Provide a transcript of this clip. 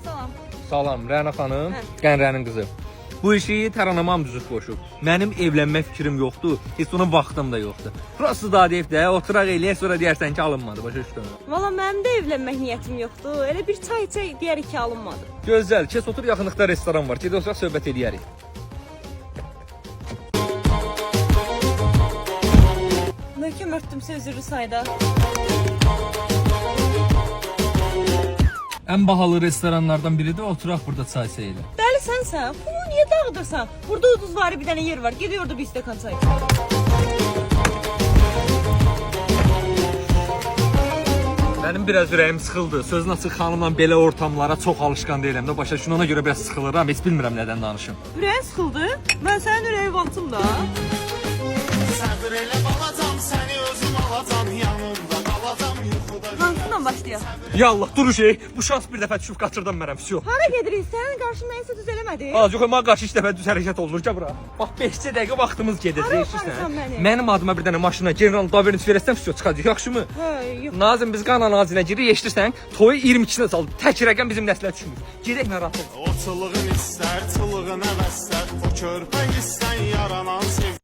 Salam. Salam, Rəna xanım, Hə. Qənrənin qızı. Bu işi Taranamam düzüb qoşub. Mənim evlənmək fikrim yoxdur, heç onun vaxtım da yoxdur. Prosta da deyib də, oturaq eləyək, sonra deyərsən ki, alınmadı, başa düşdün. Valla mənim də evlənmək niyyətim yoxdur. Elə bir çay içək deyərik ki, alınmadı. Gözəl, kes otur, yaxınlıqda restoran var. Gedək oturaq söhbət eləyərik. Möhkəm örtdümsə üzürlü sayda. Ən bahalı restoranlardan biri də oturaq burada çay içəyilə. Dəli sənsən, pulu niyə dağıdırsan? Burada uduzvari bir dənə yer var. Gediyor orada bir stəkan çay. Mənim biraz ürəyim sıxıldı. Sözün açıq xanımla belə ortamlara çox alışqan deyiləm də. Başa düşün, ona görə biraz sıxılıram. Heç bilmirəm nədən danışım. Ürəyin sıxıldı? Mən sənin ürəyi vantım da. Səbr elə balacam, səni özüm alacam, yanımda qalacam, yuxuda. Hansından başlayaq? Ya Allah, dur şey. Bu şans bir dəfə düşüb qaçırdım mənəm. Всё. Hara gedirik? Sənin qarşında nəsə düz eləmədi? Az yox, mən qarşı 2 dəfə düz hərəkət olunur ki, bura. Bax 5 dəqiqə vaxtımız gedir, Hara eşitsən? aparırsan məni? Mənim adıma bir dənə maşına General Davernic verəsən, всё çıxacaq, yaxşımı? Hə, yox. Nazim biz qana nazinə girir, eşidirsən? Toyu 22-sinə saldı. Tək rəqəm bizim nəslə düşmür. Gedək mən rahat ol. O çılığın istər, çılığın əvəzlər, o körpə istən yaranan sev.